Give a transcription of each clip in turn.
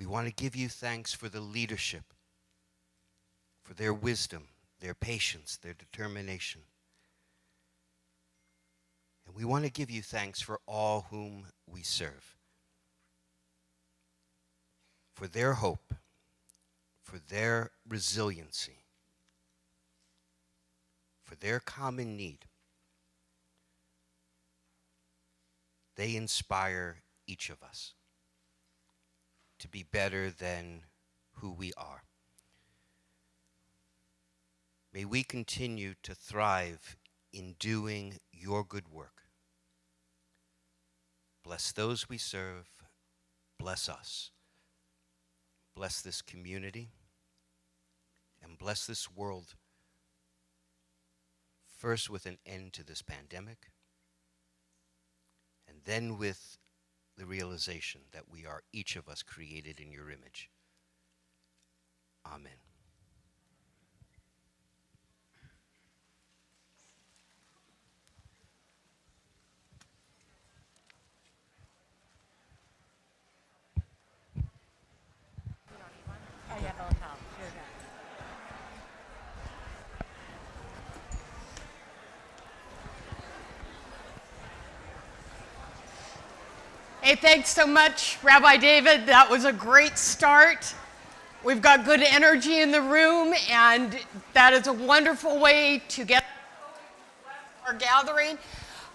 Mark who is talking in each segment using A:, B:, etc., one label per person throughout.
A: We want to give you thanks for the leadership, for their wisdom, their patience, their determination. And we want to give you thanks for all whom we serve, for their hope, for their resiliency, for their common need. They inspire each of us to be better than who we are. May we continue to thrive in doing your good work. Bless those we serve. Bless us. Bless this community. And bless this world, first with an end to this pandemic, and then with the realization that we are each of us created in your image. Amen.
B: Hey, thanks so much, Rabbi David. That was a great start. We've got good energy in the room, and that is a wonderful way to get our gathering.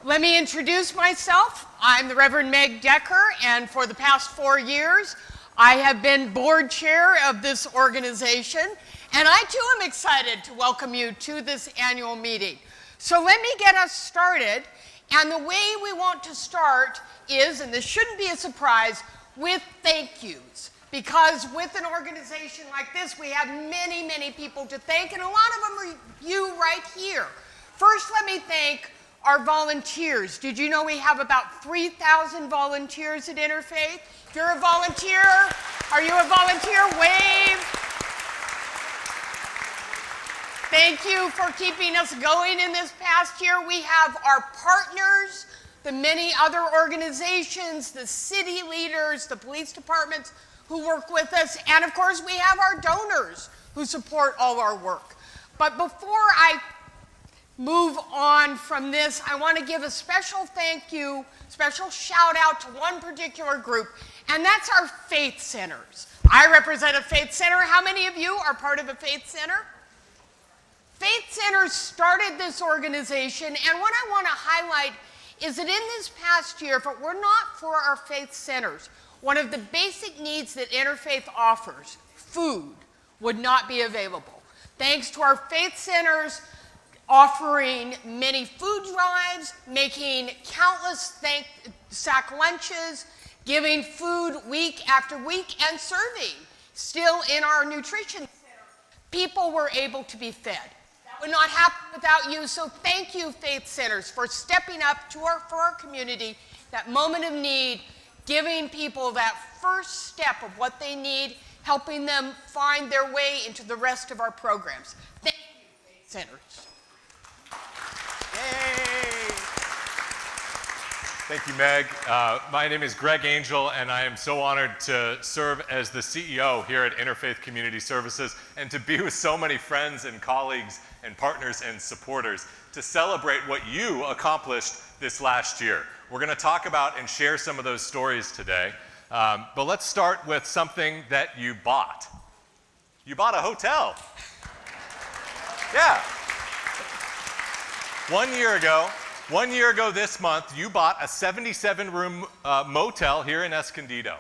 B: Let me introduce myself. I'm the Reverend Meg Decker, and for the past 4 years, I have been board chair of this organization, and I too am excited to welcome you to this annual meeting. So let me get us started, and the way we want to start is, and this shouldn't be a surprise, with thank yous. Because with an organization like this, we have many, many people to thank, and a lot of them are you right here. First, let me thank our volunteers. Did you know we have about 3,000 volunteers at Interfaith? If you're a volunteer, are you a volunteer? Wave. Thank you for keeping us going in this past year. We have our partners, the many other organizations, the city leaders, the police departments who work with us, and of course we have our donors who support all our work. But before I move on from this, I want to give a special thank you, special shout out to one particular group, and that's our faith centers. I represent a faith center. How many of you are part of a faith center? Faith centers started this organization, and what I want to highlight is that in this past year, if it were not for our faith centers, one of the basic needs that Interfaith offers, food, would not be available. Thanks to our faith centers offering many food drives, making countless sack lunches, giving food week after week, and serving still in our nutrition center, people were able to be fed. Would not happen without you, so thank you, faith centers, for stepping up for our community, that moment of need, giving people that first step of what they need, helping them find their way into the rest of our programs. Thank you, faith centers.
C: Yay! Thank you, Meg. My name is Greg Angel, and I am so honored to serve as the CEO here at Interfaith Community Services and to be with so many friends and colleagues and partners and supporters to celebrate what you accomplished this last year. We're going to talk about and share some of those stories today, but let's start with something that you bought. You bought a hotel. Yeah. 1 year ago this month, you bought a 77-room motel here in Escondido.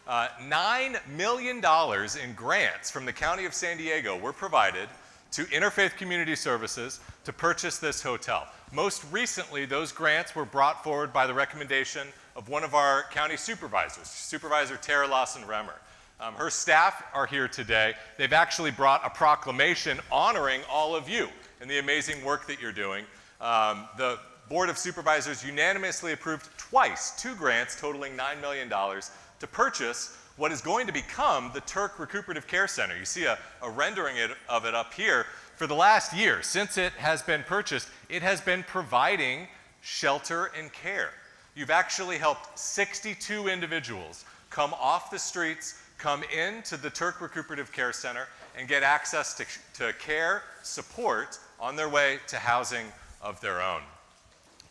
C: $9 million in grants from the County of San Diego were provided to Interfaith Community Services to purchase this hotel. Most recently, those grants were brought forward by the recommendation of one of our county supervisors, Supervisor Tara Lawson-Remmer. Her staff are here today. They've actually brought a proclamation honoring all of you and the amazing work that you're doing. The Board of Supervisors unanimously approved twice 2 grants totaling $9 million to purchase what is going to become the Turk Recuperative Care Center. You see a rendering of it up here. For the last year, since it has been purchased, it has been providing shelter and care. You've actually helped 62 individuals come off the streets come into the Turk Recuperative Care Center and get access to care, support on their way to housing of their own.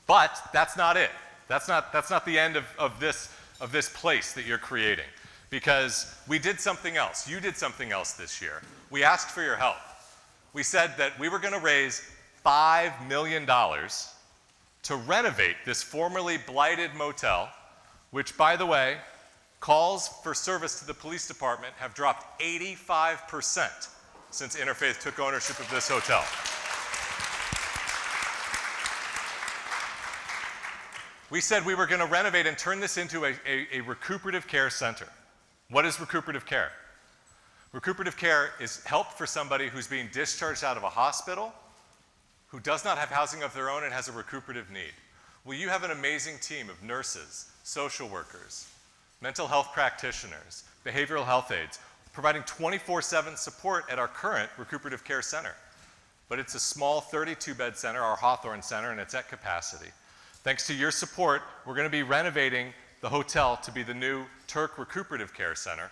C: But that's not it. That's not the end of this place that you're creating, because we did something else. You did something else this year. We asked for your help. We said that we were going to raise $5 million to renovate this formerly blighted motel, which, by the way, calls for service to the police department have dropped 85% since Interfaith took ownership of this hotel. We said we were going to renovate and turn this into a recuperative care center. What is recuperative care? Recuperative care is help for somebody who's being discharged out of a hospital, who does not have housing of their own and has a recuperative need. Well, you have an amazing team of nurses, social workers, mental health practitioners, behavioral health aides, providing 24/7 support at our current recuperative care center. But it's a small 32-bed center, our Hawthorne Center, and it's at capacity. Thanks to your support, we're going to be renovating the hotel to be the new Turk Recuperative Care Center.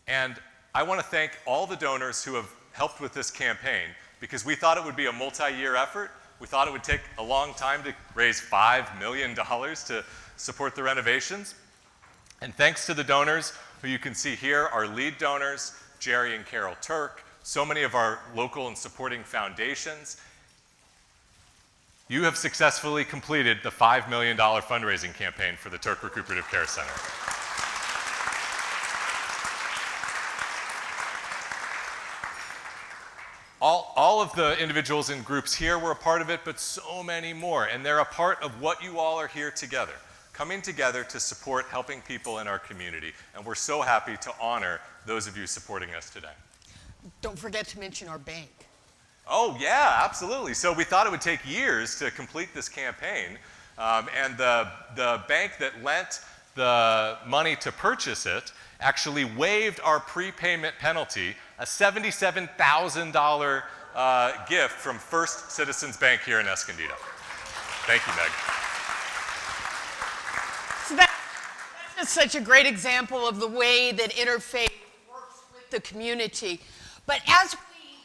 C: And I want to thank all the donors who have helped with this campaign, because we thought it would be a multi-year effort. We thought it would take a long time to raise $5 million to support the renovations. And thanks to the donors who you can see here, our lead donors, Jerry and Carol Turk, so many of our local and supporting foundations, you have successfully completed the $5 million fundraising campaign for the Turk Recuperative Care Center. All of the individuals and groups here were a part of it, but so many more, and they're a part of what you all are here together, coming together to support helping people in our community, and we're so happy to honor those of you supporting us today.
B: Don't forget to mention our bank.
C: Oh yeah, absolutely. So we thought it would take years to complete this campaign, and the bank that lent the money to purchase it actually waived our prepayment penalty, a $77,000 gift from First Citizens Bank here in Escondido. Thank you, Meg.
B: So that's just such a great example of the way that Interfaith works with the community. But as we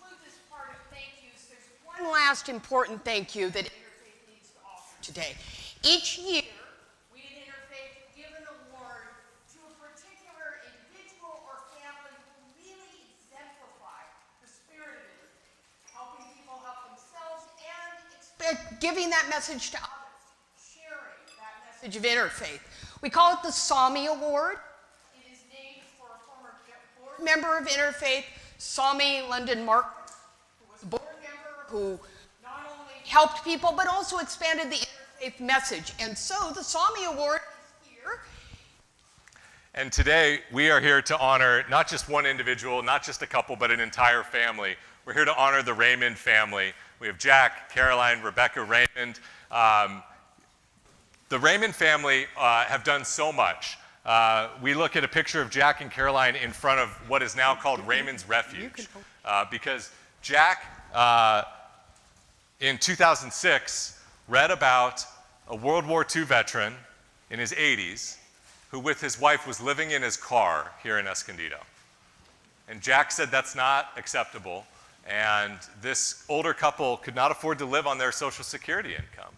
B: conclude this part of thank yous, there's one last important thank you that Interfaith needs to offer today. Each year, we at Interfaith give an award to a particular individual or family who really exemplify the spirit of it, helping people help themselves and giving that message to others, sharing that message of Interfaith. We call it the Sami Award. It is named for a former board member of Interfaith, Sami London Mark, who was a board member who not only helped people but also expanded the Interfaith message. And so the Sami Award is here.
C: And today we are here to honor not just one individual, not just a couple, but an entire family. We're here to honor the Raymond family. We have Jack, Caroline, Rebecca Raymond. The Raymond family have done so much. We look at a picture of Jack and Caroline in front of what is now called Raymond's Refuge, because Jack, in 2006, read about a World War II veteran in his 80s who, with his wife, was living in his car here in Escondido. And Jack said that's not acceptable, and this older couple could not afford to live on their Social Security income.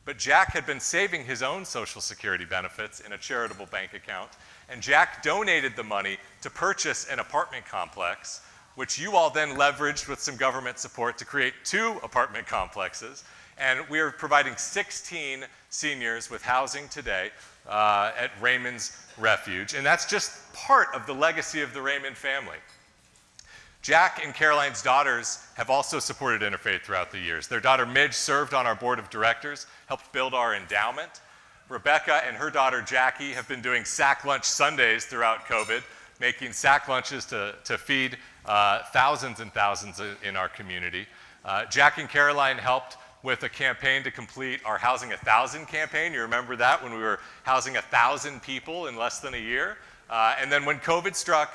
C: But Jack had been saving his own Social Security benefits in a charitable bank account, and Jack donated the money to purchase an apartment complex, which you all then leveraged with some government support to create 2 apartment complexes. And we are providing 16 seniors with housing today at Raymond's Refuge. And that's just part of the legacy of the Raymond family. Jack and Caroline's daughters have also supported Interfaith throughout the years. Their daughter Midge served on our board of directors, helped build our endowment. Rebecca and her daughter Jackie have been doing sack lunch Sundays throughout COVID, making sack lunches to feed thousands and thousands in our community. Jack and Caroline helped with a campaign to complete our Housing 1,000 campaign. You remember that, when we were housing 1,000 people in less than a year? And then when COVID struck,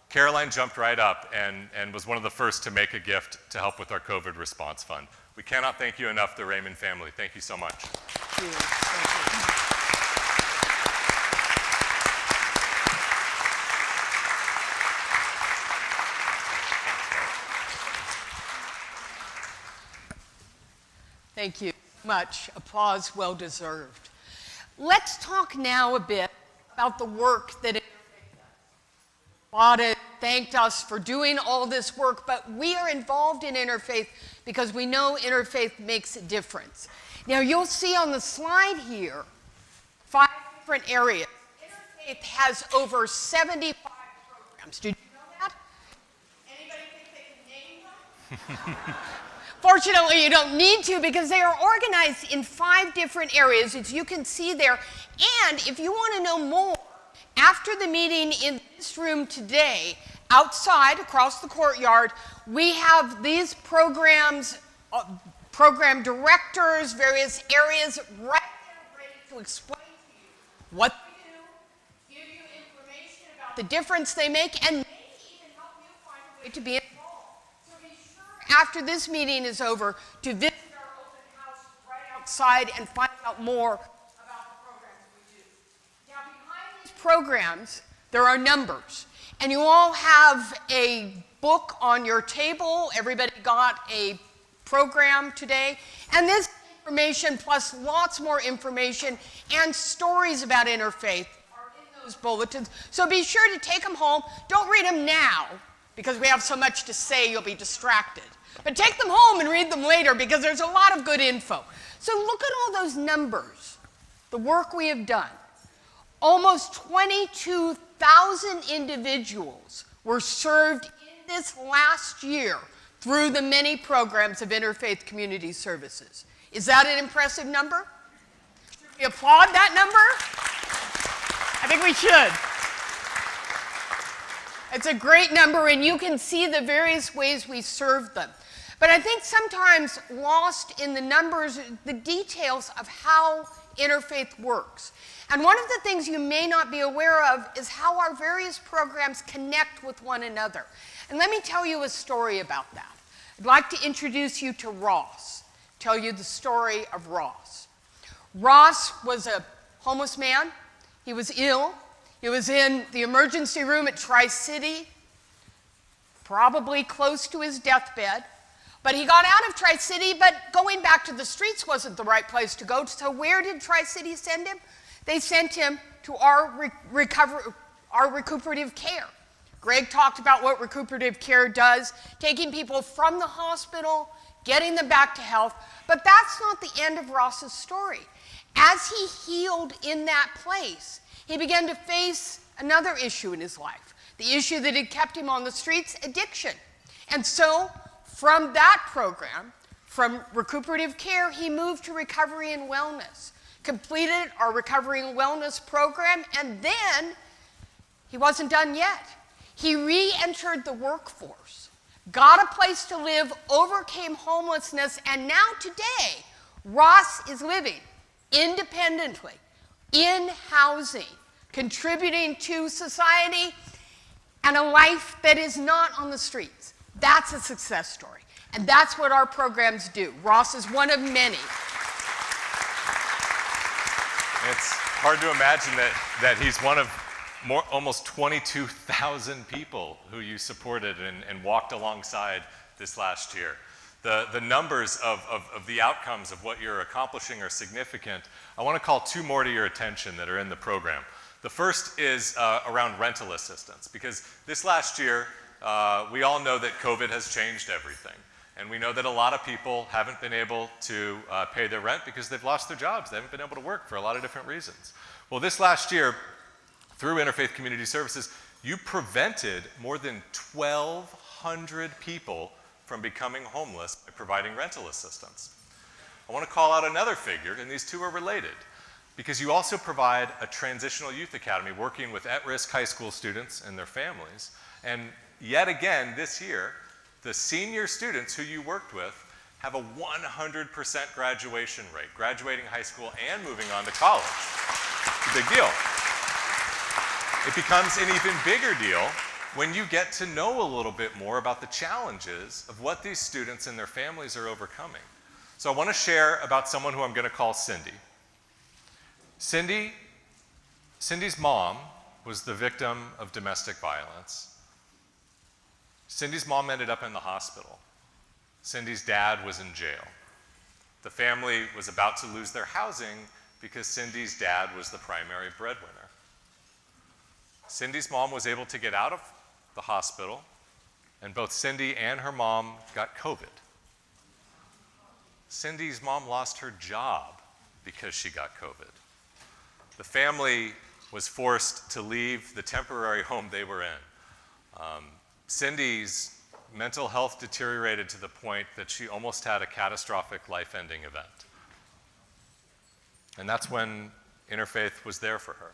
C: Caroline jumped right up and was one of the first to make a gift to help with our COVID response fund. We cannot thank you enough, the Raymond family. Thank you so much.
B: Thank you. Thank you. Thank you. Much applause, well deserved. Let's talk now a bit about the work that Interfaith does. Lada thanked us for doing all this work, but we are involved in Interfaith because we know Interfaith makes a difference. Now, you'll see on the slide here 5 different areas. Interfaith has over 75 programs. Did you know that? Anybody think they can name them? Fortunately, you don't need to because they are organized in 5 different areas, as you can see there. And if you want to know more, after the meeting in this room today, outside, across the courtyard, we have these programs, program directors, various areas right there ready to explain to you what they do, give you information about the difference they make, and maybe even help you find a way to be involved. So be sure after this meeting is over to visit our open house right outside and find out more about the programs we do. Now, behind these programs, there are numbers. And you all have a book on your table. Everybody got a program today. And this information, plus lots more information and stories about Interfaith, are in those bulletins. So be sure to take them home. Don't read them now, because we have so much to say you'll be distracted. But take them home and read them later, because there's a lot of good info. So look at all those numbers, the work we have done. Almost 22,000 individuals were served in this last year through the many programs of Interfaith Community Services. Is that an impressive number? Should we applaud that number? I think we should. It's a great number, and you can see the various ways we serve them. But I think sometimes lost in the numbers, the details of how Interfaith works. And one of the things you may not be aware of is how our various programs connect with one another. And let me tell you a story about that. I'd like to introduce you to Ross, tell you the story of Ross. Ross was a homeless man. He was ill. He was in the emergency room at Tri-City, probably close to his deathbed. But he got out of Tri-City, but going back to the streets wasn't the right place to go. So where did Tri-City send him? They sent him to our recuperative care. Greg talked about what recuperative care does, taking people from the hospital, getting them back to health. But that's not the end of Ross's story. As he healed in that place, he began to face another issue in his life, the issue that had kept him on the streets, addiction. And so from that program, from recuperative care, he moved to recovery and wellness, completed our recovery and wellness program, and then he wasn't done yet. He re-entered the workforce, got a place to live, overcame homelessness, and now today, Ross is living independently, in housing, contributing to society, and a life that is not on the streets. That's a success story, and that's what our programs do. Ross is one of many.
C: It's hard to imagine that he's one of almost 22,000 people who you supported and walked alongside this last year. The numbers of the outcomes of what you're accomplishing are significant. I want to call 2 more to your attention that are in the program. The first is around rental assistance, because this last year, we all know that COVID has changed everything. And we know that a lot of people haven't been able to pay their rent because they've lost their jobs. They haven't been able to work for a lot of different reasons. Well, this last year, through Interfaith Community Services, you prevented more than 1,200 people from becoming homeless by providing rental assistance. I want to call out another figure, and these two are related, because you also provide a transitional youth academy working with at-risk high school students and their families. And yet again, this year, the senior students who you worked with have a 100% graduation rate, graduating high school and moving on to college. It's a big deal. It becomes an even bigger deal when you get to know a little bit more about the challenges of what these students and their families are overcoming. So I want to share about someone who I'm going to call Cindy. Cindy's mom was the victim of domestic violence. Cindy's mom ended up in the hospital. Cindy's dad was in jail. The family was about to lose their housing because Cindy's dad was the primary breadwinner. Cindy's mom was able to get out of the hospital, and both Cindy and her mom got COVID. Cindy's mom lost her job because she got COVID. The family was forced to leave the temporary home they were in. Cindy's mental health deteriorated to the point that she almost had a catastrophic life-ending event. And that's when Interfaith was there for her.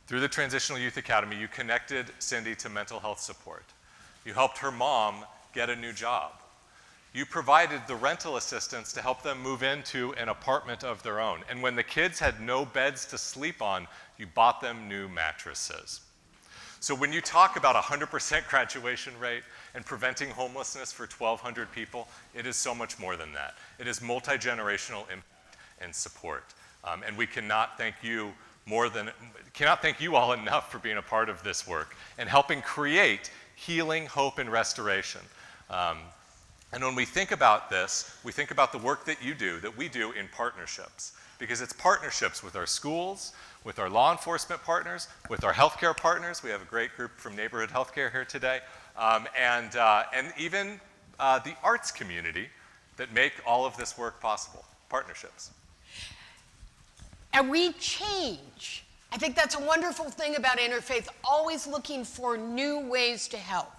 C: Through the Transitional Youth Academy, you connected Cindy to mental health support. You helped her mom get a new job. You provided the rental assistance to help them move into an apartment of their own. And when the kids had no beds to sleep on, you bought them new mattresses. So when you talk about a 100% graduation rate and preventing homelessness for 1,200 people, it is so much more than that. It is multi-generational impact and support. And we cannot thank you all enough for being a part of this work and helping create healing, hope, and restoration. And when we think about this, we think about the work that you do, that we do in partnerships, because it's partnerships with our schools, with our law enforcement partners, with our healthcare partners. We have a great group from Neighborhood Healthcare here today, and even the arts community that make all of this work possible, partnerships.
B: And we change. I think that's a wonderful thing about Interfaith, always looking for new ways to help.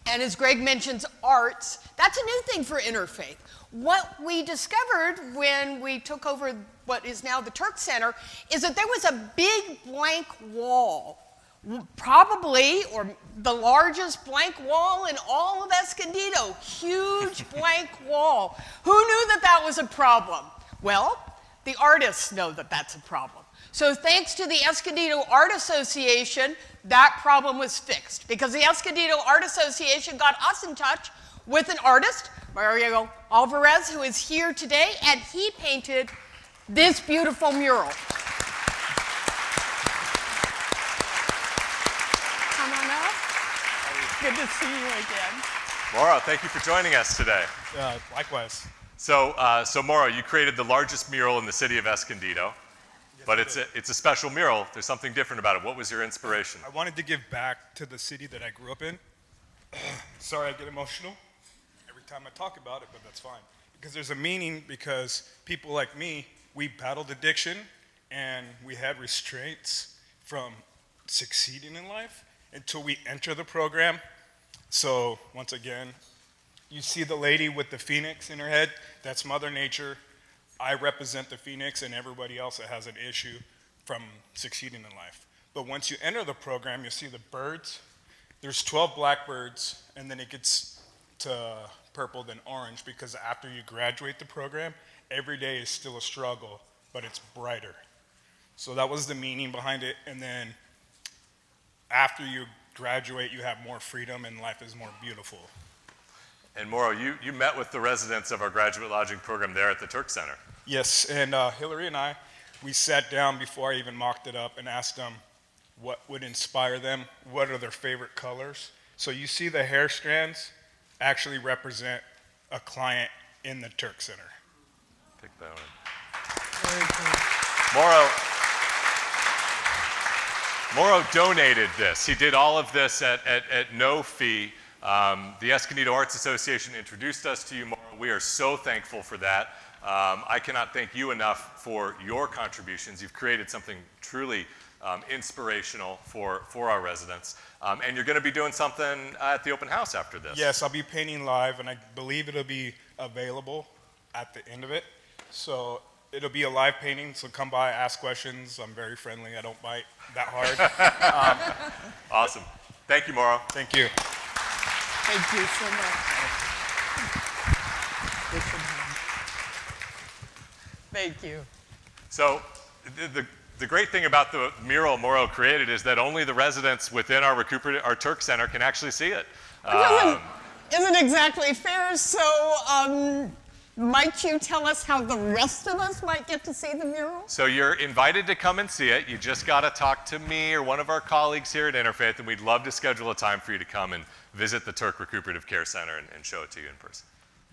B: And as Greg mentions arts, that's a new thing for Interfaith. What we discovered when we took over what is now the Turk Center is that there was a big blank wall, probably, or the largest blank wall in all of Escondido, huge blank wall. Who knew that that was a problem? Well, the artists know that that's a problem. So thanks to the Escondido Art Association, that problem was fixed because the Escondido Art Association got us in touch with an artist, Mario Alvarez, who is here today, and he painted this beautiful mural. Come on up. Good to see you again.
C: Mauro, thank you for joining us today.
D: Likewise.
C: So Mauro, you created the largest mural in the city of Escondido, but it's a special mural. There's something different about it. What was your inspiration?
D: I wanted to give back to the city that I grew up in. Sorry, I get emotional every time I talk about it, but that's fine. Because there's a meaning, because people like me, we battled addiction and we had restraints from succeeding in life until we enter the program. So once again, you see the lady with the phoenix in her head, that's Mother Nature. I represent the phoenix and everybody else that has an issue from succeeding in life. But once you enter the program, you'll see the birds. There's 12 blackbirds, and then it gets to purple, then orange, because after you graduate the program, every day is still a struggle, but it's brighter. So that was the meaning behind it. And then after you graduate, you have more freedom and life is more beautiful.
C: And Mauro, you met with the residents of our graduate lodging program there at the Turk Center.
D: Yes, and Hillary and I, we sat down before I even mocked it up and asked them what would inspire them, what are their favorite colors. So you see the hair strands actually represent a client in the Turk Center.
C: Pick that one. Mauro donated this. He did all of this at no fee. The Escondido Arts Association introduced us to you, Mauro. We are so thankful for that. I cannot thank you enough for your contributions. You've created something truly inspirational for our residents. And you're going to be doing something at the open house after this.
D: Yes, I'll be painting live, and I believe it'll be available at the end of it. So it'll be a live painting, so come by, ask questions. I'm very friendly. I don't bite that hard.
C: Awesome. Thank you, Mauro.
D: Thank you.
B: Thank you so much. Thank you.
C: So the great thing about the mural Mauro created is that only the residents within our Turk Center can actually see it.
B: Isn't exactly fair, so might you tell us how the rest of us might get to see the mural?
C: So you're invited to come and see it. You just got to talk to me or one of our colleagues here at Interfaith, and we'd love to schedule a time for you to come and visit the Turk Recuperative Care Center and show it to you in person.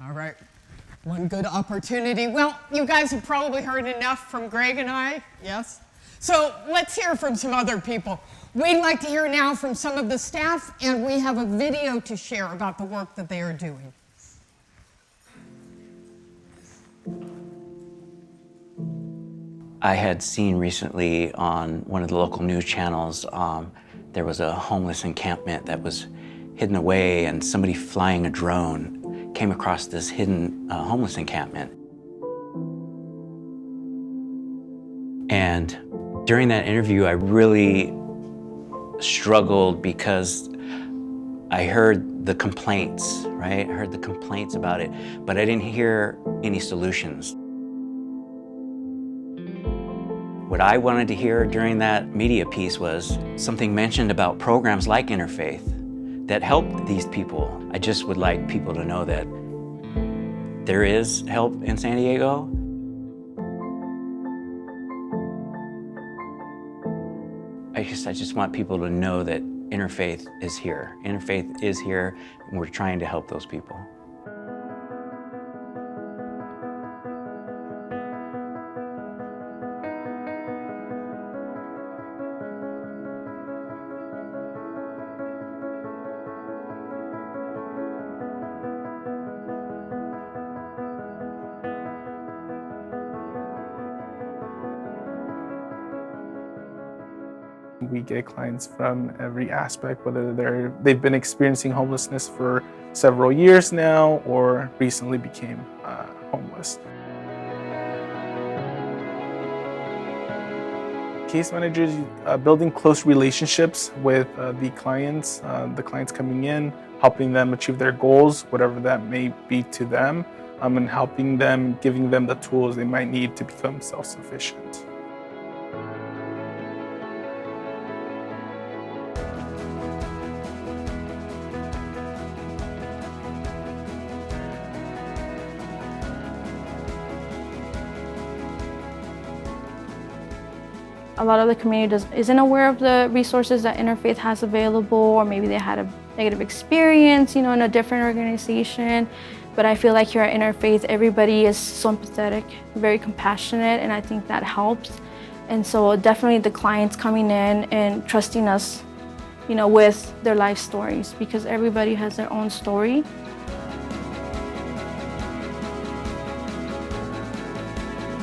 B: All right. One good opportunity. Well, you guys have probably heard enough from Greg and I, yes? So let's hear from some other people. We'd like to hear now from some of the staff, and we have a video to share about the work that they are doing.
E: I had seen recently on one of the local news channels, there was a homeless encampment that was hidden away, and somebody flying a drone came across this hidden homeless encampment. And during that interview, I really struggled because I heard the complaints, right? I heard the complaints about it, but I didn't hear any solutions. What I wanted to hear during that media piece was something mentioned about programs like Interfaith that help these people. I just would like people to know that there is help in San Diego. I just want people to know that Interfaith is here. Interfaith is here, and we're trying to help those people.
F: We get clients from every aspect, whether they've been experiencing homelessness for several years now or recently became homeless. Case managers building close relationships with the clients coming in, helping them achieve their goals, whatever that may be to them, and helping them, giving them the tools they might need to become self-sufficient.
G: A lot of the community isn't aware of the resources that Interfaith has available, or maybe they had a negative experience, in a different organization. But I feel like here at Interfaith, everybody is so empathetic, very compassionate, and I think that helps. And so definitely the clients coming in and trusting us, with their life stories, because everybody has their own story.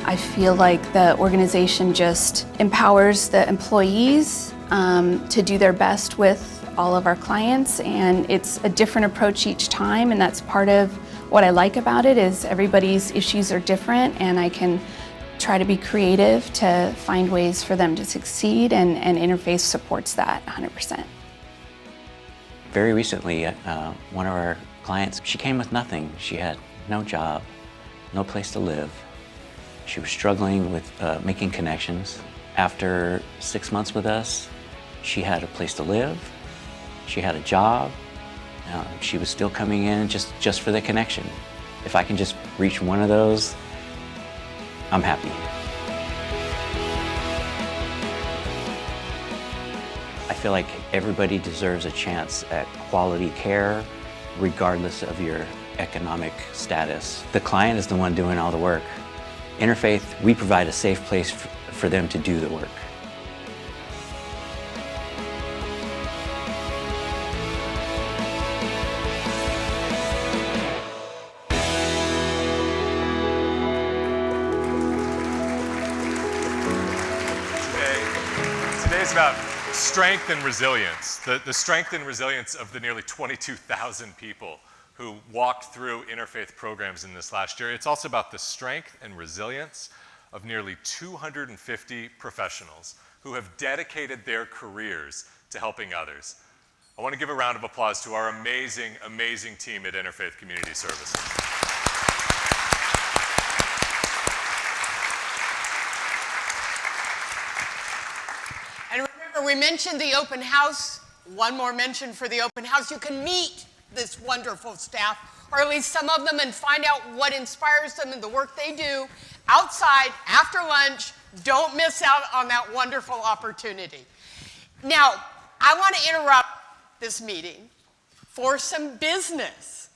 H: I feel like the organization just empowers the employees to do their best with all of our clients, and it's a different approach each time, and that's part of what I like about it is everybody's issues are different, and I can try to be creative to find ways for them to succeed, and Interfaith supports that 100%.
E: Very recently, one of our clients, she came with nothing. She had no job, no place to live. She was struggling with making connections. After 6 months with us, she had a place to live, she had a job, she was still coming in just for the connection. If I can just reach one of those, I'm happy. I feel like everybody deserves a chance at quality care, regardless of your economic status. The client is the one doing all the work. Interfaith, we provide a safe place for them to do the work.
C: Today's about strength and resilience, the strength and resilience of the nearly 22,000 people who walked through Interfaith programs in this last year. It's also about the strength and resilience of nearly 250 professionals who have dedicated their careers to helping others. I want to give a round of applause to our amazing, amazing team at Interfaith Community Services.
B: And remember, we mentioned the open house. One more mention for the open house. You can meet this wonderful staff, or at least some of them, and find out what inspires them in the work they do outside after lunch. Don't miss out on that wonderful opportunity. Now, I want to interrupt this meeting for some business.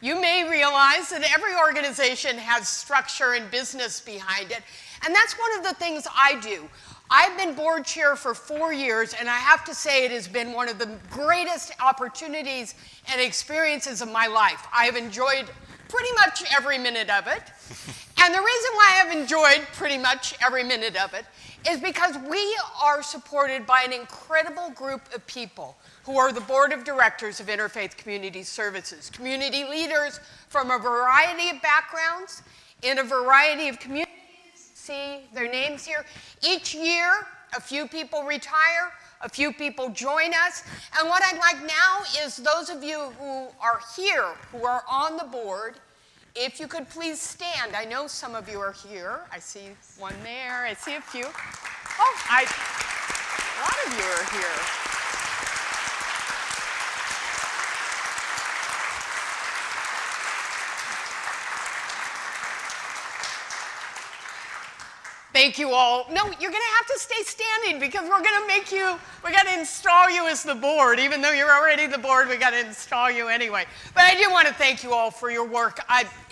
B: You may realize that every organization has structure and business behind it, and that's one of the things I do. I've been board chair for 4 years, and I have to say it has been one of the greatest opportunities and experiences of my life. I have enjoyed pretty much every minute of it. And the reason why I have enjoyed pretty much every minute of it is because we are supported by an incredible group of people who are the board of directors of Interfaith Community Services, community leaders from a variety of backgrounds in a variety of communities. See their names here. Each year, a few people retire, a few people join us. And what I'd like now is those of you who are here, who are on the board, if you could please stand. I know some of you are here. I see one there. I see a few. Oh, a lot of you are here. Thank you all. No, you're going to have to stay standing because we're going to install you as the board. Even though you're already the board, we got to install you anyway. But I do want to thank you all for your work.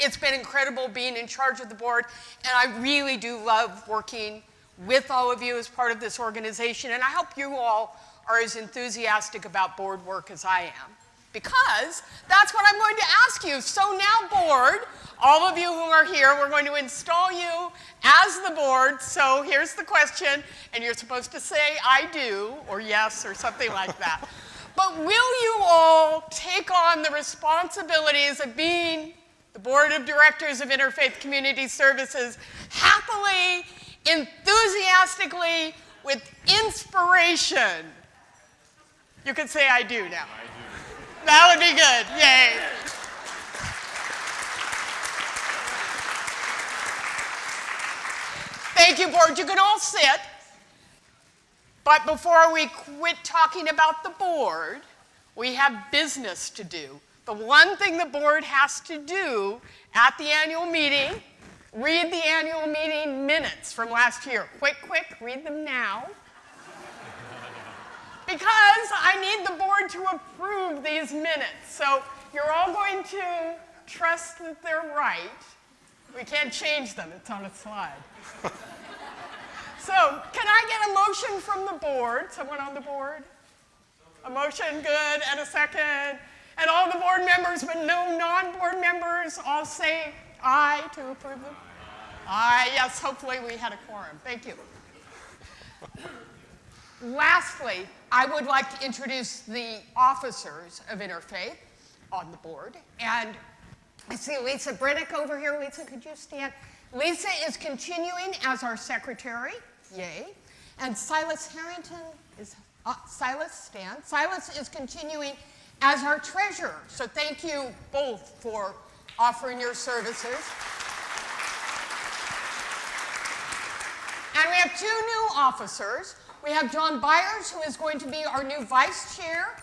B: It's been incredible being in charge of the board, and I really do love working with all of you as part of this organization, and I hope you all are as enthusiastic about board work as I am, because that's what I'm going to ask you. So now, board, all of you who are here, we're going to install you as the board. So here's the question, and you're supposed to say, I do, or yes, or something like that. But will you all take on the responsibilities of being the board of directors of Interfaith Community Services happily, enthusiastically, with inspiration? You can say, I do now. I do. That would be good. Yay. Thank you, board. You can all sit. But before we quit talking about the board, we have business to do. The one thing the board has to do at the annual meeting, read the annual meeting minutes from last year. Quick, read them now. Because I need the board to approve these minutes. So you're all going to trust that they're right. We can't change them. It's on a slide. So can I get a motion from the board? Someone on the board? A motion, good, and a second. And all the board members, but no non-board members, all say aye to approve them? Aye, yes, hopefully we had a quorum. Thank you. Lastly, I would like to introduce the officers of Interfaith on the board. And I see Lisa Brennick over here. Lisa, could you stand? Lisa is continuing as our secretary. Yay. And Silas Harrington is, Silas, stand. Silas is continuing as our treasurer. So thank you both for offering your services. And we have two new officers. We have John Byers, who is going to be our new vice chair.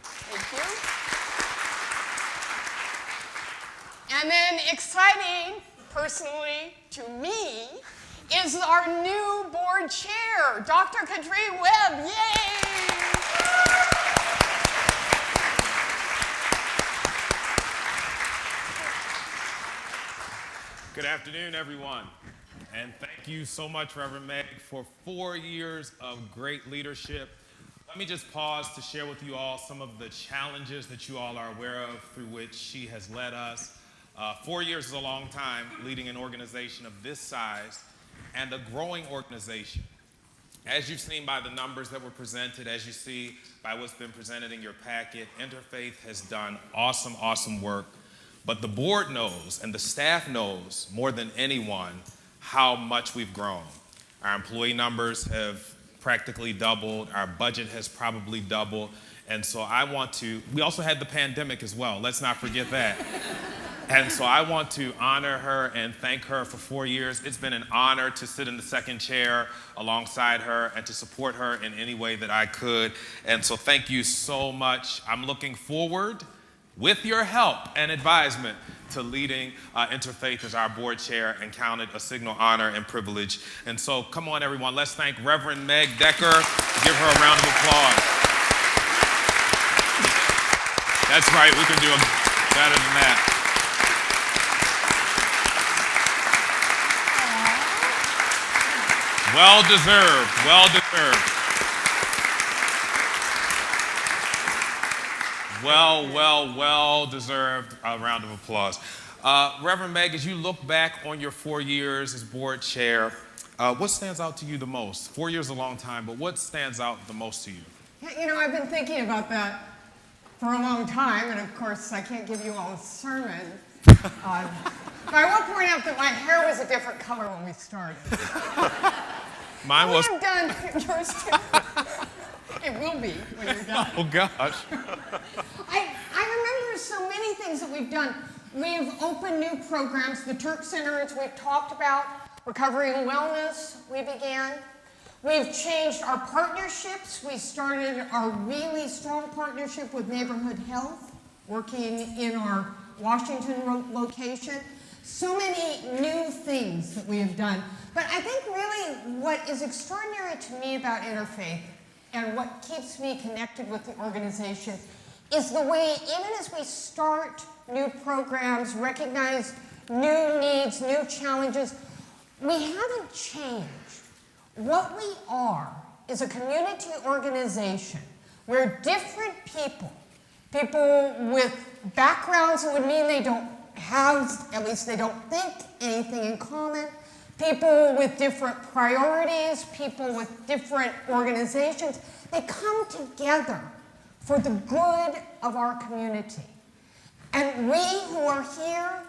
B: Thank you. And then exciting, personally, to me, is our new board chair, Dr. Kadri Webb. Yay!
I: Good afternoon, everyone. And thank you so much, Reverend Meg, for 4 years of great leadership. Let me just pause to share with you all some of the challenges that you all are aware of through which she has led us. 4 years is a long time leading an organization of this size and a growing organization. As you've seen by the numbers that were presented, as you see by what's been presented in your packet, Interfaith has done awesome work. But the board knows and the staff knows more than anyone how much we've grown. Our employee numbers have practically doubled. Our budget has probably doubled. And so we also had the pandemic as well. Let's not forget that. And so I want to honor her and thank her for 4 years. It's been an honor to sit in the second chair alongside her and to support her in any way that I could. And so thank you so much. I'm looking forward, with your help and advisement, to leading Interfaith as our board chair, and count it a signal honor and privilege. And so come on, everyone, let's thank Reverend Meg Decker. Give her a round of applause. That's right, we can do a Better than that. Well deserved, well deserved. Well deserved. A round of applause. Reverend Meg, as you look back on your 4 years as board chair, what stands out to you the most? 4 years is a long time, but what stands out the most to you?
B: You know, I've been thinking about that for a long time, and of course, I can't give you all a sermon. But I will point out that my hair was a different color when we started.
I: Mine was.
B: I'm done. Yours too. It will be when you're done.
I: Oh, gosh.
B: I remember so many things that we've done. We've opened new programs. The Turk Center, as we've talked about, Recovery and Wellness, we began. We've changed our partnerships. We started our really strong partnership with Neighborhood Health, working in our Washington location. So many new things that we have done. But I think really what is extraordinary to me about Interfaith and what keeps me connected with the organization is the way, even as we start new programs, recognize new needs, new challenges, we haven't changed. What we are is a community organization where different people with backgrounds that would mean they don't have, at least they don't think anything in common, people with different priorities, people with different organizations, they come together for the good of our community. And we who are here,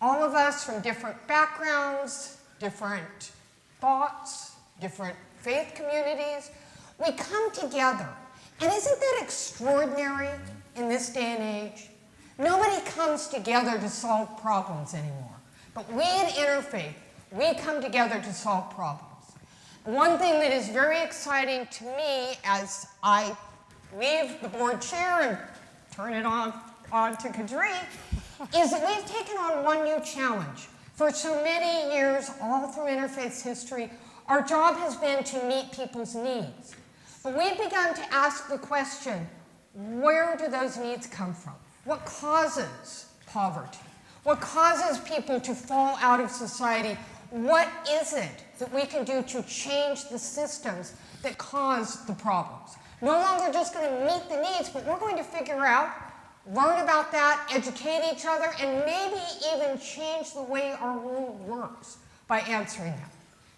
B: all of us from different backgrounds, different thoughts, different faith communities, we come together. And isn't that extraordinary in this day and age? Nobody comes together to solve problems anymore. But we at Interfaith, we come together to solve problems. One thing that is very exciting to me as I leave the board chair and turn it on to Kadri is that we've taken on one new challenge. For so many years, all through Interfaith's history, our job has been to meet people's needs. But we've begun to ask the question, where do those needs come from? What causes poverty? What causes people to fall out of society? What is it that we can do to change the systems that cause the problems? No longer just going to meet the needs, but we're going to figure out, learn about that, educate each other, and maybe even change the way our world works by answering them.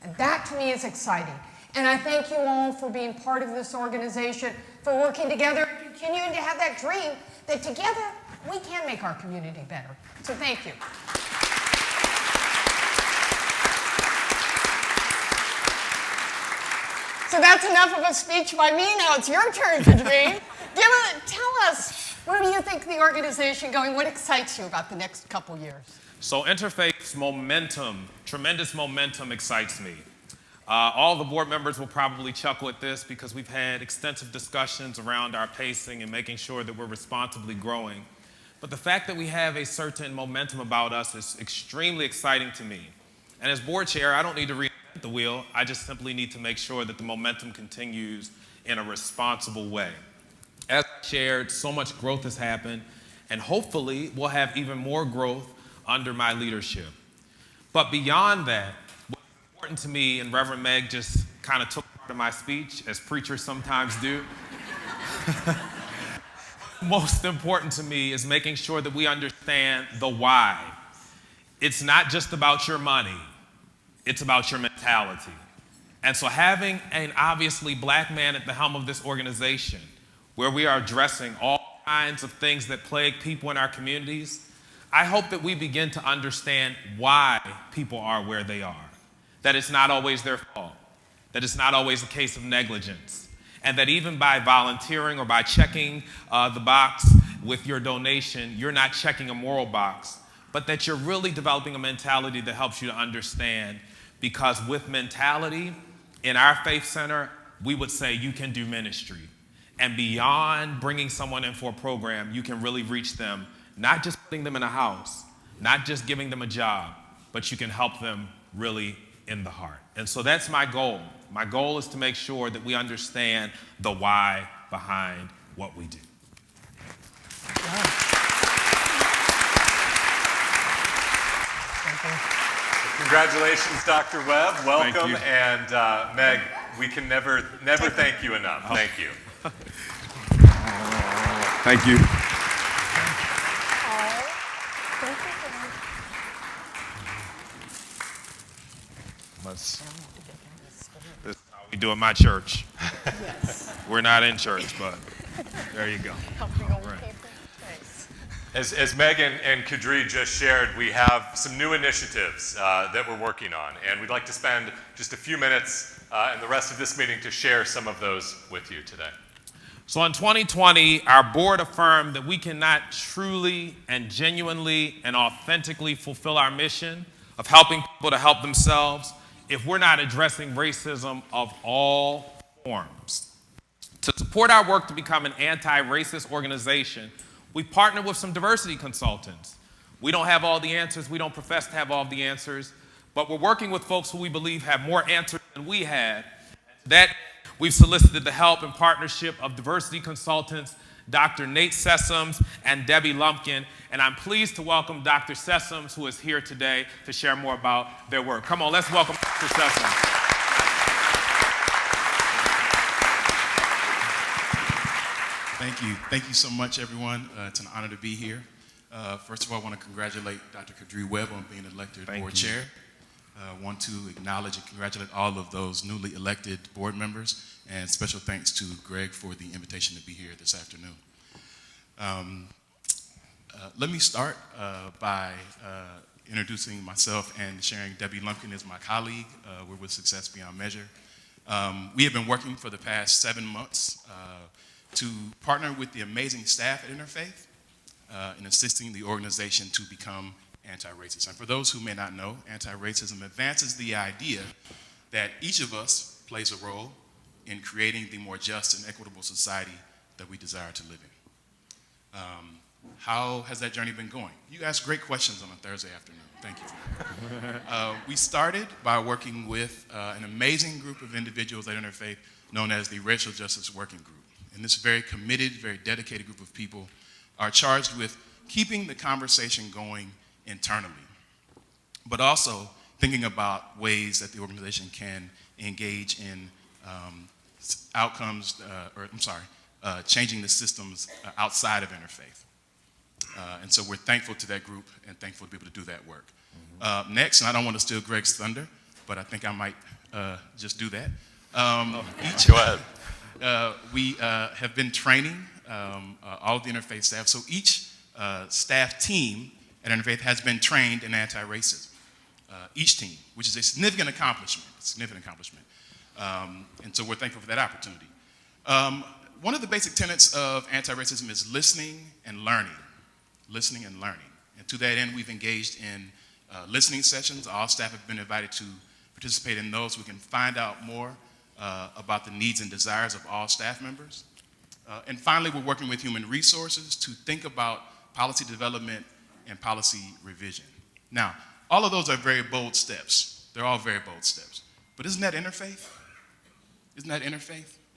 B: And that to me is exciting. And I thank you all for being part of this organization, for working together and continuing to have that dream that together we can make our community better. So thank you. So that's enough of a speech by me. Now it's your turn to dream. Tell us, where do you think the organization going? What excites you about the next couple years?
I: So Interfaith's momentum, tremendous momentum excites me. All the board members will probably chuckle at this because we've had extensive discussions around our pacing and making sure that we're responsibly growing. But the fact that we have a certain momentum about us is extremely exciting to me. And as board chair, I don't need to reinvent the wheel. I just simply need to make sure that the momentum continues in a responsible way. As I shared, so much growth has happened, and hopefully we'll have even more growth under my leadership. But beyond that, what's important to me, and Reverend Meg just kind of took part of my speech, as preachers sometimes do, most important to me is making sure that we understand the why. It's not just about your money, it's about your mentality. And so having an obviously black man at the helm of this organization, where we are addressing all kinds of things that plague people in our communities, I hope that we begin to understand why people are where they are. That it's not always their fault, that it's not always a case of negligence, and that even by volunteering or by checking the box with your donation, you're not checking a moral box, but that you're really developing a mentality that helps you to understand, because with mentality, in our faith center, we would say you can do ministry. And beyond bringing someone in for a program, you can really reach them, not just putting them in a house, not just giving them a job, but you can help them really in the heart. And so that's my goal. My goal is to make sure that we understand the why behind what we do.
C: Congratulations, Dr. Webb. Welcome.
I: Thank you.
C: And Meg, we can never thank you enough. Thank you.
I: Thank you. This is how we do in my church.
B: Yes.
I: We're not in church, but there you go.
C: As Megan and Kadri just shared, we have some new initiatives that we're working on, and we'd like to spend just a few minutes and the rest of this meeting to share some of those with you today.
I: So in 2020, our board affirmed that we cannot truly and genuinely and authentically fulfill our mission of helping people to help themselves if we're not addressing racism of all forms. To support our work to become an anti-racist organization, we partnered with some diversity consultants. We don't have all the answers. We don't profess to have all the answers, but we're working with folks who we believe have more answers than we had. That we've solicited the help and partnership of diversity consultants, Dr. Nate Sessoms and Debbie Lumpkin, and I'm pleased to welcome Dr. Sessoms, who is here today to share more about their work. Come on, let's welcome Dr. Sessoms.
J: Thank you. Thank you so much, everyone. It's an honor to be here. First of all, I want to congratulate Dr. Kadri Webb on being elected board chair. I want to acknowledge and congratulate all of those newly elected board members, and special thanks to Greg for the invitation to be here this afternoon. Let me start by introducing myself and sharing Debbie Lumpkin is my colleague. We're with Success Beyond Measure. We have been working for the past 7 months to partner with the amazing staff at Interfaith in assisting the organization to become anti-racist. And for those who may not know, anti-racism advances the idea that each of us plays a role in creating the more just and equitable society that we desire to live in. How has that journey been going? You ask great questions on a Thursday afternoon. Thank you for that. We started by working with an amazing group of individuals at Interfaith known as the Racial Justice Working Group. And this very committed, very dedicated group of people are charged with keeping the conversation going internally, but also thinking about ways that the organization can engage in changing the systems outside of Interfaith. And so we're thankful to that group and thankful to be able to do that work. Next, and I don't want to steal Greg's thunder, but I think I might just do that.
C: Go ahead.
J: We have been training all of the Interfaith staff. So each staff team at Interfaith has been trained in anti-racism. Each team, which is a significant accomplishment. And so we're thankful for that opportunity. One of the basic tenets of anti-racism is listening and learning. And to that end, we've engaged in listening sessions. All staff have been invited to participate in those. We can find out more about the needs and desires of all staff members. And finally, we're working with human resources to think about policy development and policy revision. Now, all of those are very bold steps. They're all very bold steps. But isn't that interfaith?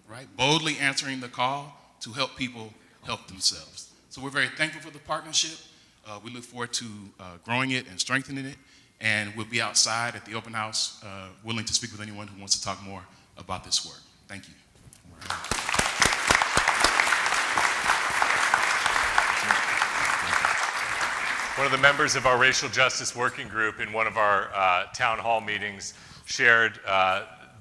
J: Right? Boldly answering the call to help people help themselves. So we're very thankful for the partnership. We look forward to growing it and strengthening it. And we'll be outside at the open house, willing to speak with anyone who wants to talk more about this work. Thank you.
C: One of the members of our Racial Justice Working Group in one of our town hall meetings shared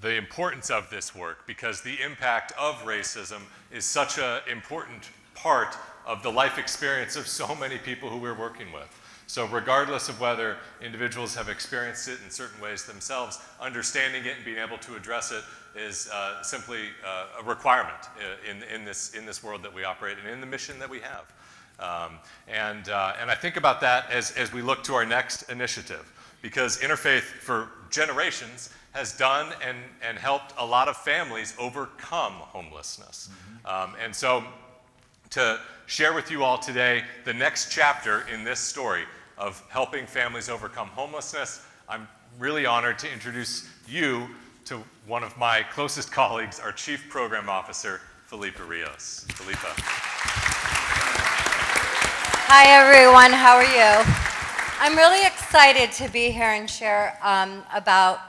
C: the importance of this work because the impact of racism is such an important part of the life experience of so many people who we're working with. So regardless of whether individuals have experienced it in certain ways themselves, understanding it and being able to address it is simply a requirement in this world that we operate and in the mission that we have. And I think about that as we look to our next initiative, because Interfaith for generations has done and helped a lot of families overcome homelessness. And so to share with you all today the next chapter in this story of helping families overcome homelessness, I'm really honored to introduce you to one of my closest colleagues, our Chief Program Officer, Felipa Rios. Felipa.
K: Hi everyone, how are you? I'm really excited to be here and share about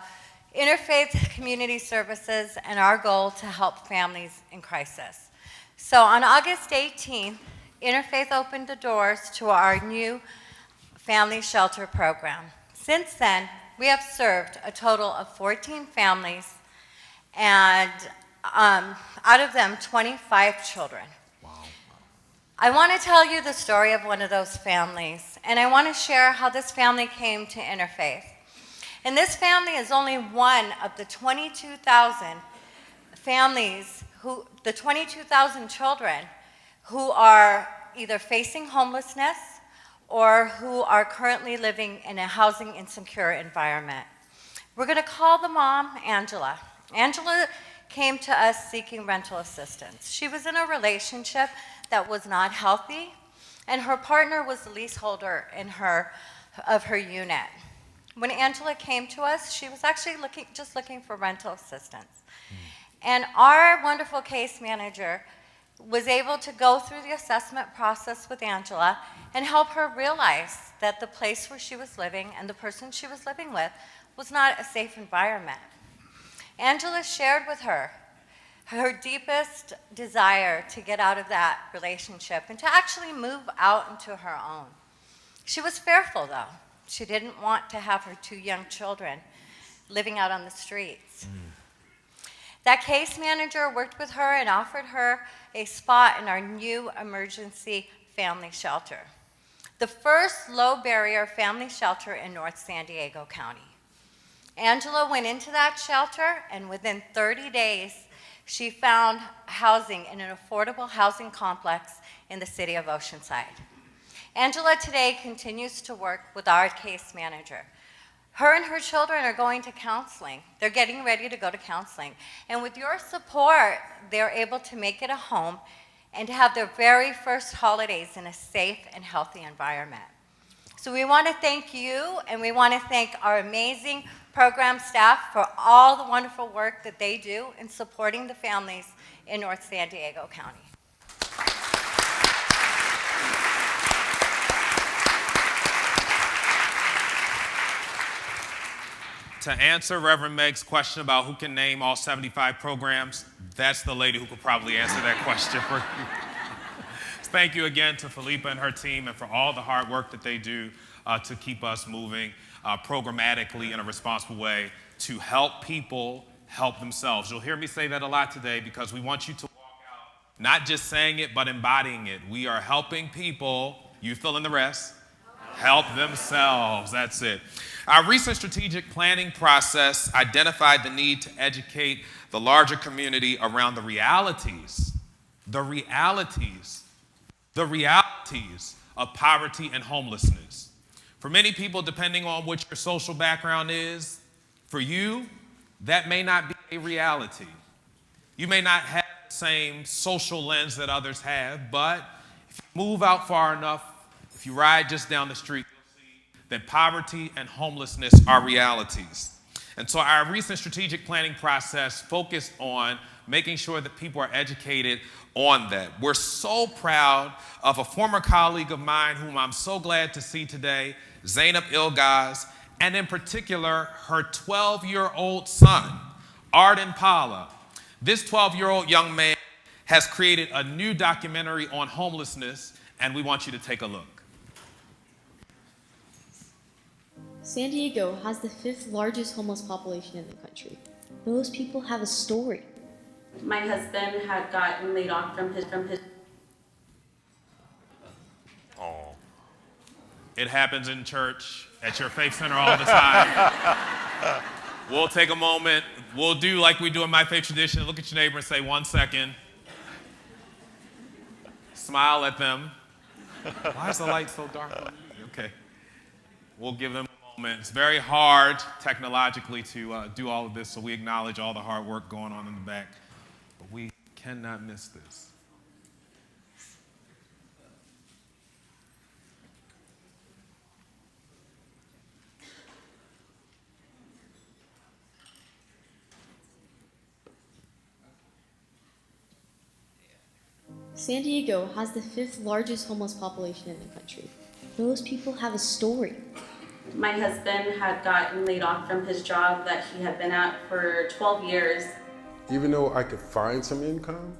K: Interfaith Community Services and our goal to help families in crisis. So on August 18th, Interfaith opened the doors to our new family shelter program. Since then, we have served a total of 14 families and out of them, 25 children. I want to tell you the story of one of those families, and I want to share how this family came to Interfaith. And this family is only one of the 22,000 families, the 22,000 children who are either facing homelessness or who are currently living in a housing insecure environment. We're going to call the mom, Angela. Angela came to us seeking rental assistance. She was in a relationship that was not healthy, and her partner was the leaseholder of her unit. When Angela came to us, she was actually just looking for rental assistance. And our wonderful case manager was able to go through the assessment process with Angela and help her realize that the place where she was living and the person she was living with was not a safe environment. Angela shared with her deepest desire to get out of that relationship and to actually move out into her own. She was fearful, though. She didn't want to have her 2 young children living out on the streets. That case manager worked with her and offered her a spot in our new emergency family shelter, the first low-barrier family shelter in North San Diego County. Angela went into that shelter, and within 30 days, she found housing in an affordable housing complex in the city of Oceanside. Angela today continues to work with our case manager. Her and her children are going to counseling. They're getting ready to go to counseling. And with your support, they're able to make it a home and to have their very first holidays in a safe and healthy environment. So we want to thank you, and we want to thank our amazing program staff for all the wonderful work that they do in supporting the families in North San Diego County.
I: To answer Reverend Meg's question about who can name all 75 programs, that's the lady who could probably answer that question for you. Thank you again to Philippa and her team and for all the hard work that they do to keep us moving programmatically in a responsible way to help people help themselves. You'll hear me say that a lot today because we want you to walk out not just saying it, but embodying it. We are helping people, you fill in the rest, help themselves. That's it. Our recent strategic planning process identified the need to educate the larger community around the realities of poverty and homelessness. For many people, depending on what your social background is, for you, that may not be a reality. You may not have the same social lens that others have, but if you move out far enough, if you ride just down the street, you'll see that poverty and homelessness are realities. And so our recent strategic planning process focused on making sure that people are educated on that. We're so proud of a former colleague of mine whom I'm so glad to see today, Zainab Ilgaz, and in particular, her 12-year-old son, Arden Pala. This 12-year-old young man has created a new documentary on homelessness, and we want you to take a look.
L: San Diego has the 5th largest homeless population in the country. Those people have a story.
M: My husband had gotten laid off from his.
I: Oh. It happens in church, at your faith center all the time. We'll take a moment. We'll do like we do in my faith tradition. Look at your neighbor and say, 1 second. Smile at them. Why is the light so dark on you? Okay. We'll give them a moment. It's very hard technologically to do all of this, so we acknowledge all the hard work going on in the back. But we cannot miss this.
L: San Diego has the 5th largest homeless population in the country. Those people have a story.
M: My husband had gotten laid off from his job that he had been at for 12 years.
N: Even though I could find some income,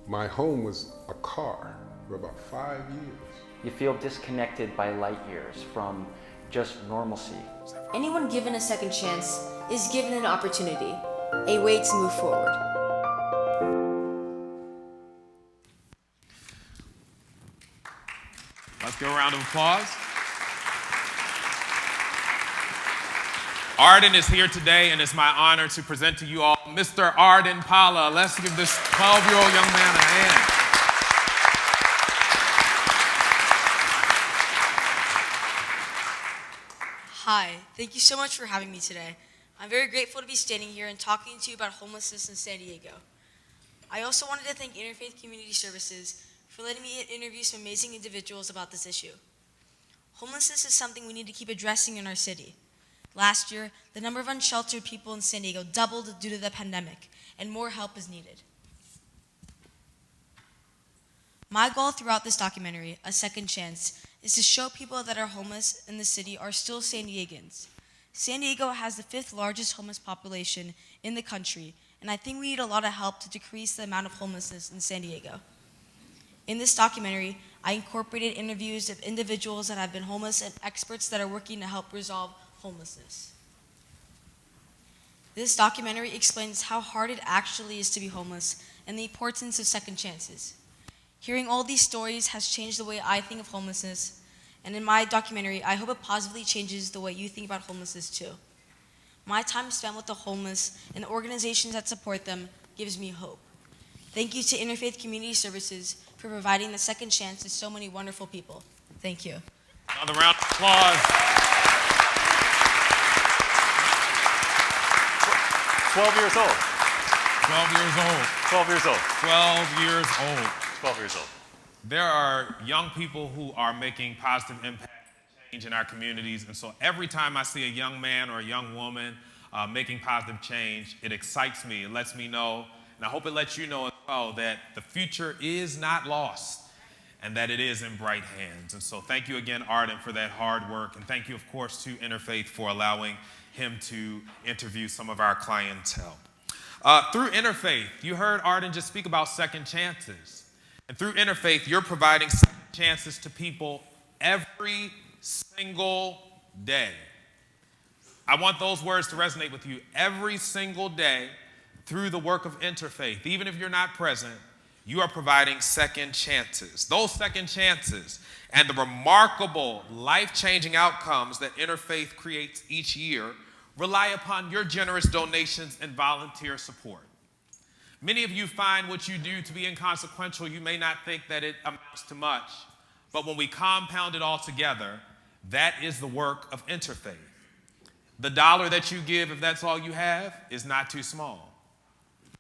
N: my home was a car for about 5 years.
O: You feel disconnected by light years from just normalcy.
L: Anyone given a second chance is given an opportunity, a way to move forward.
I: Let's give a round of applause. Arden is here today, and it's my honor to present to you all Mr. Arden Pala. Let's give this 12-year-old young man a hand.
P: Hi, thank you so much for having me today. I'm very grateful to be standing here and talking to you about homelessness in San Diego. I also wanted to thank Interfaith Community Services for letting me interview some amazing individuals about this issue. Homelessness is something we need to keep addressing in our city. Last year, the number of unsheltered people in San Diego doubled due to the pandemic, and more help is needed. My goal throughout this documentary, A Second Chance, is to show people that are homeless in the city are still San Diegans. San Diego has the 5th largest homeless population in the country, and I think we need a lot of help to decrease the amount of homelessness in San Diego. In this documentary, I incorporated interviews of individuals that have been homeless and experts that are working to help resolve homelessness. This documentary explains how hard it actually is to be homeless and the importance of second chances. Hearing all these stories has changed the way I think of homelessness, and in my documentary, I hope it positively changes the way you think about homelessness too. My time spent with the homeless and the organizations that support them gives me hope. Thank you to Interfaith Community Services for providing the second chance to so many wonderful people. Thank you.
I: Another round of applause.
C: 12 years old.
I: 12 years old.
C: 12 years old.
I: 12 years old.
C: 12 years old.
I: There are young people who are making positive impact and change in our communities, and so every time I see a young man or a young woman making positive change, it excites me. It lets me know, and I hope it lets you know as well, that the future is not lost and that it is in bright hands. And so thank you again, Arden, for that hard work, and thank you, of course, to Interfaith for allowing him to interview some of our clientele. Through Interfaith, you heard Arden just speak about second chances. And through Interfaith, you're providing second chances to people every single day. I want those words to resonate with you. Every single day, through the work of Interfaith, even if you're not present, you are providing second chances. Those second chances and the remarkable life-changing outcomes that Interfaith creates each year rely upon your generous donations and volunteer support. Many of you find what you do to be inconsequential. You may not think that it amounts to much, but when we compound it all together, that is the work of Interfaith. The dollar that you give, if that's all you have, is not too small.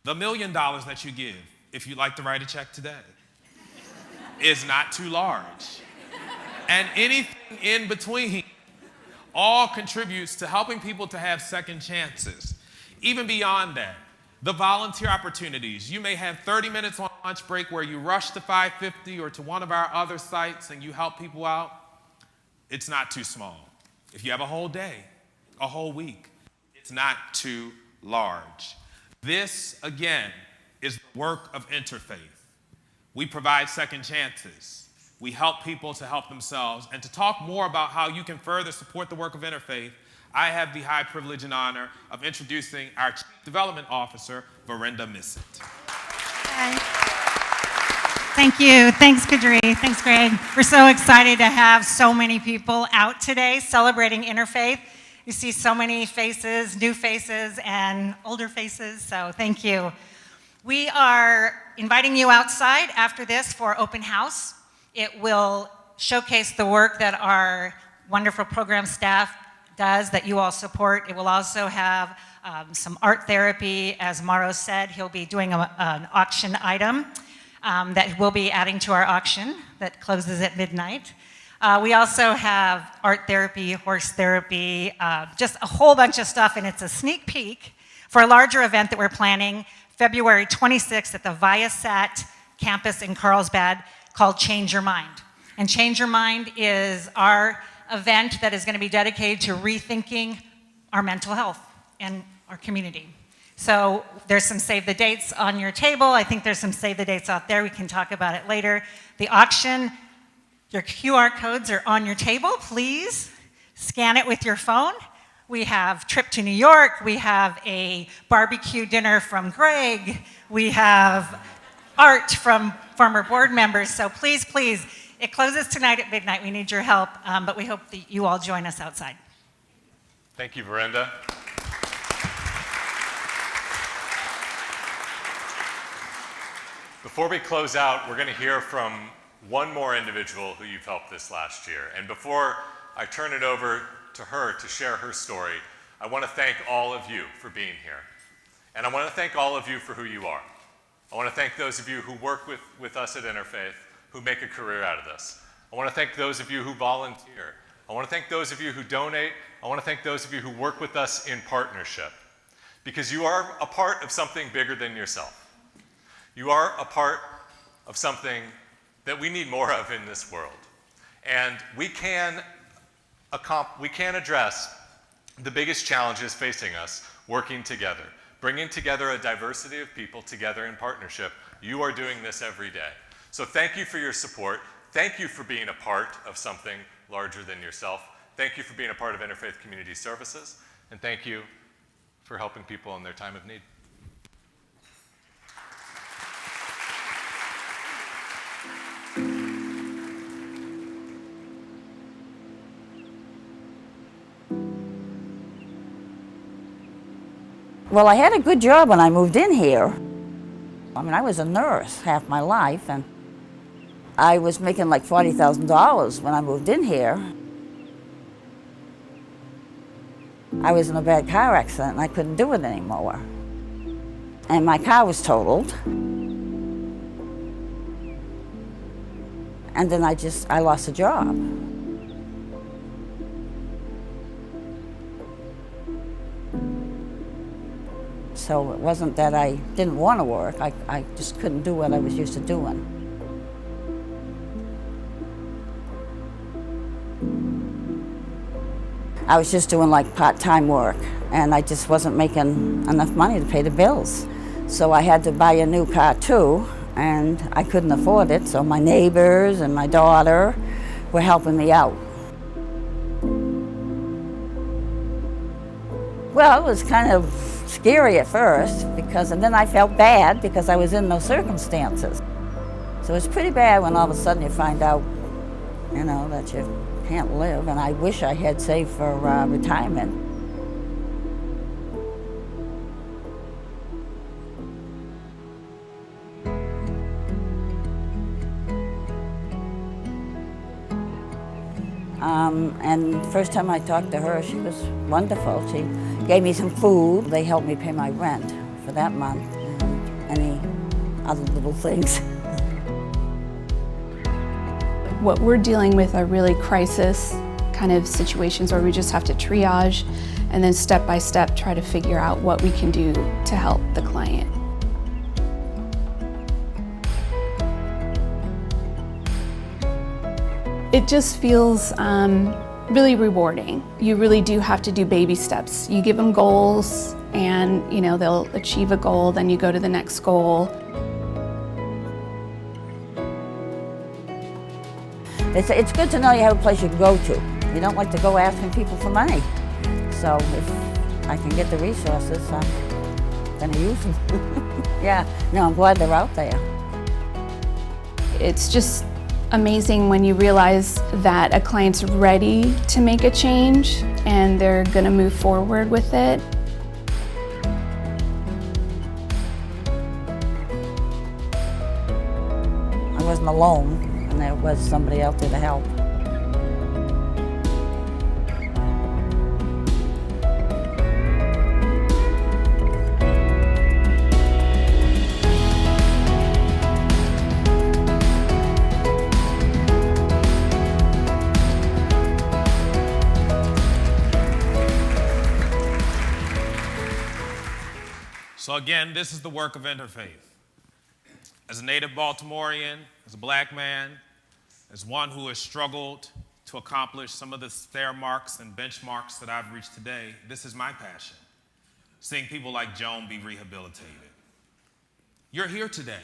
I: The $1 million that you give, if you'd like to write a check today, is not too large. And anything in between all contributes to helping people to have second chances. Even beyond that, the volunteer opportunities. You may have 30 minutes on lunch break where you rush to 550 or to one of our other sites and you help people out. It's not too small. If you have a whole day, a whole week, it's not too large. This, again, is the work of Interfaith. We provide second chances. We help people to help themselves. And to talk more about how you can further support the work of Interfaith, I have the high privilege and honor of introducing our Chief Development Officer, Verinda Missett.
Q: Hi. Thank you. Thanks, Kadri. Thanks, Greg. We're so excited to have so many people out today celebrating Interfaith. You see so many faces, new faces, and older faces, so thank you. We are inviting you outside after this for open house. It will showcase the work that our wonderful program staff does that you all support. It will also have some art therapy. As Mauro said, he'll be doing an auction item that we'll be adding to our auction that closes at midnight. We also have art therapy, horse therapy, just a whole bunch of stuff, and it's a sneak peek for a larger event that we're planning February 26th at the Viasat campus in Carlsbad called Change Your Mind. And Change Your Mind is our event that is going to be dedicated to rethinking our mental health in our community. So there's some save the dates on your table. I think there's some save the dates out there. We can talk about it later. The auction, your QR codes are on your table. Please scan it with your phone. We have trip to New York. We have a barbecue dinner from Greg. We have art from former board members. So please, please, it closes tonight at midnight. We need your help, but we hope that you all join us outside.
C: Thank you, Verenda. Before we close out, we're going to hear from one more individual who you've helped this last year. And before I turn it over to her to share her story, I want to thank all of you for being here. And I want to thank all of you for who you are. I want to thank those of you who work with us at Interfaith, who make a career out of this. I want to thank those of you who volunteer. I want to thank those of you who donate. I want to thank those of you who work with us in partnership, because you are a part of something bigger than yourself. You are a part of something that we need more of in this world. And we can address the biggest challenges facing us working together, bringing together a diversity of people together in partnership. You are doing this every day. So thank you for your support. Thank you for being a part of something larger than yourself. Thank you for being a part of Interfaith Community Services. And thank you for helping people in their time of need.
R: Well, I had a good job when I moved in here. I mean, I was a nurse half my life, and I was making like $40,000 when I moved in here. I was in a bad car accident and I couldn't do it anymore. And my car was totaled. And then I lost a job. So it wasn't that I didn't want to work, I just couldn't do what I was used to doing. I was just doing like part-time work, and I just wasn't making enough money to pay the bills. So I had to buy a new car too, and I couldn't afford it, so my neighbors and my daughter were helping me out. Well, it was kind of scary at first, and then I felt bad because I was in those circumstances. So it's pretty bad when all of a sudden you find out, you know, that you can't live, and I wish I had saved for retirement. And first time I talked to her, she was wonderful. She gave me some food. They helped me pay my rent for that month and any other little things.
H: What we're dealing with are really crisis kind of situations where we just have to triage and then step by step try to figure out what we can do to help the client. It just feels really rewarding. You really do have to do baby steps. You give them goals and they'll achieve a goal, then you go to the next goal.
R: It's good to know you have a place you can go to. You don't like to go asking people for money. So if I can get the resources, I'm gonna use them. Yeah, no, I'm glad they're out there.
H: It's just amazing when you realize that a client's ready to make a change and they're gonna move forward with it.
R: I wasn't alone, and there was somebody out there to help.
I: So again, this is the work of Interfaith. As a native Baltimorean, as a black man, As one who has struggled to accomplish some of the stair marks and benchmarks that I've reached today, this is my passion, seeing people like Joan be rehabilitated. You're here today,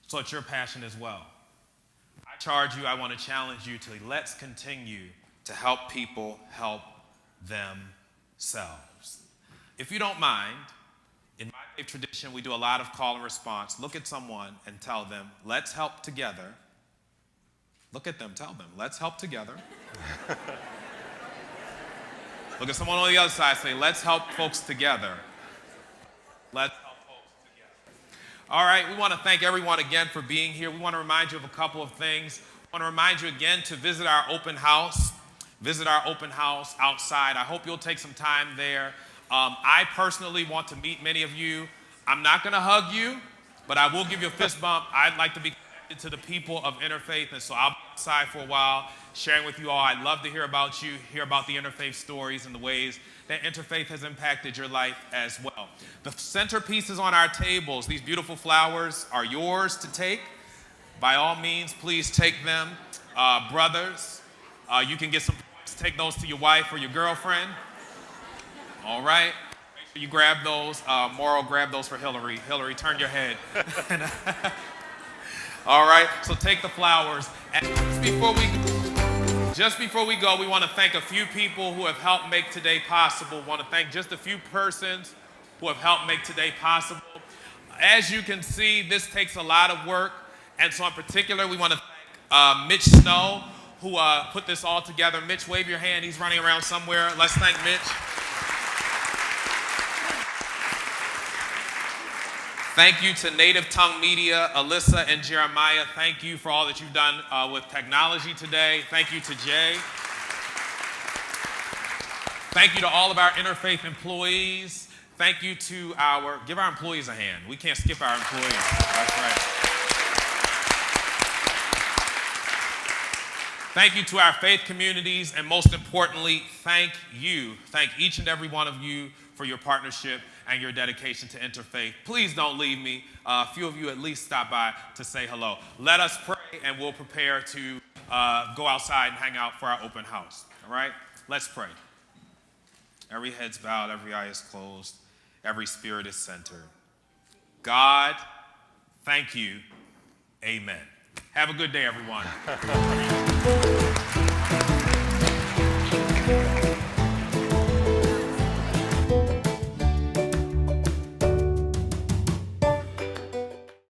I: so it's your passion as well. I charge you, I want to challenge you to let's continue to help people help themselves. If you don't mind, in my faith tradition, we do a lot of call and response. Look at someone and tell them, let's help together. Look at them, tell them, let's help together. Look at someone on the other side, say, let's help folks together. Let's help folks together. All right, we want to thank everyone again for being here. We want to remind you of a couple of things. We want to remind you again to visit our open house. Visit our open house outside. I hope you'll take some time there. I personally want to meet many of you. I'm not going to hug you, but I will give you a fist bump. I'd like to be connected to the people of Interfaith, and so I'll be outside for a while sharing with you all. I'd love to hear about you, hear about the Interfaith stories and the ways that Interfaith has impacted your life as well. The centerpieces on our tables, these beautiful flowers, are yours to take. By all means, please take them. Brothers, you can get some points. Take those to your wife or your girlfriend. All right. Make sure you grab those. Morrow, grab those for Hillary. Hillary, turn your head. All right. So take the flowers. And just before we go, we want to thank a few people who have helped make today possible. We want to thank just a few persons who have helped make today possible. As you can see, this takes a lot of work. And so in particular, we want to thank Mitch Snow, who put this all together. Mitch, wave your hand. He's running around somewhere. Let's thank Mitch. Thank you to Native Tongue Media, Alyssa and Jeremiah. Thank you for all that you've done with technology today. Thank you to Jay. Thank you to all of our Interfaith employees. Thank you to give our employees a hand. We can't skip our employees. That's right. Thank you to our faith communities, and most importantly, thank you. Thank each and every one of you for your partnership and your dedication to Interfaith. Please don't leave me. A few of you at least stop by to say hello. Let us pray, and we'll prepare to go outside and hang out for our open house. All right? Let's pray. Every head's bowed, every eye is closed, every spirit is centered. God, thank you. Amen. Have a good day, everyone.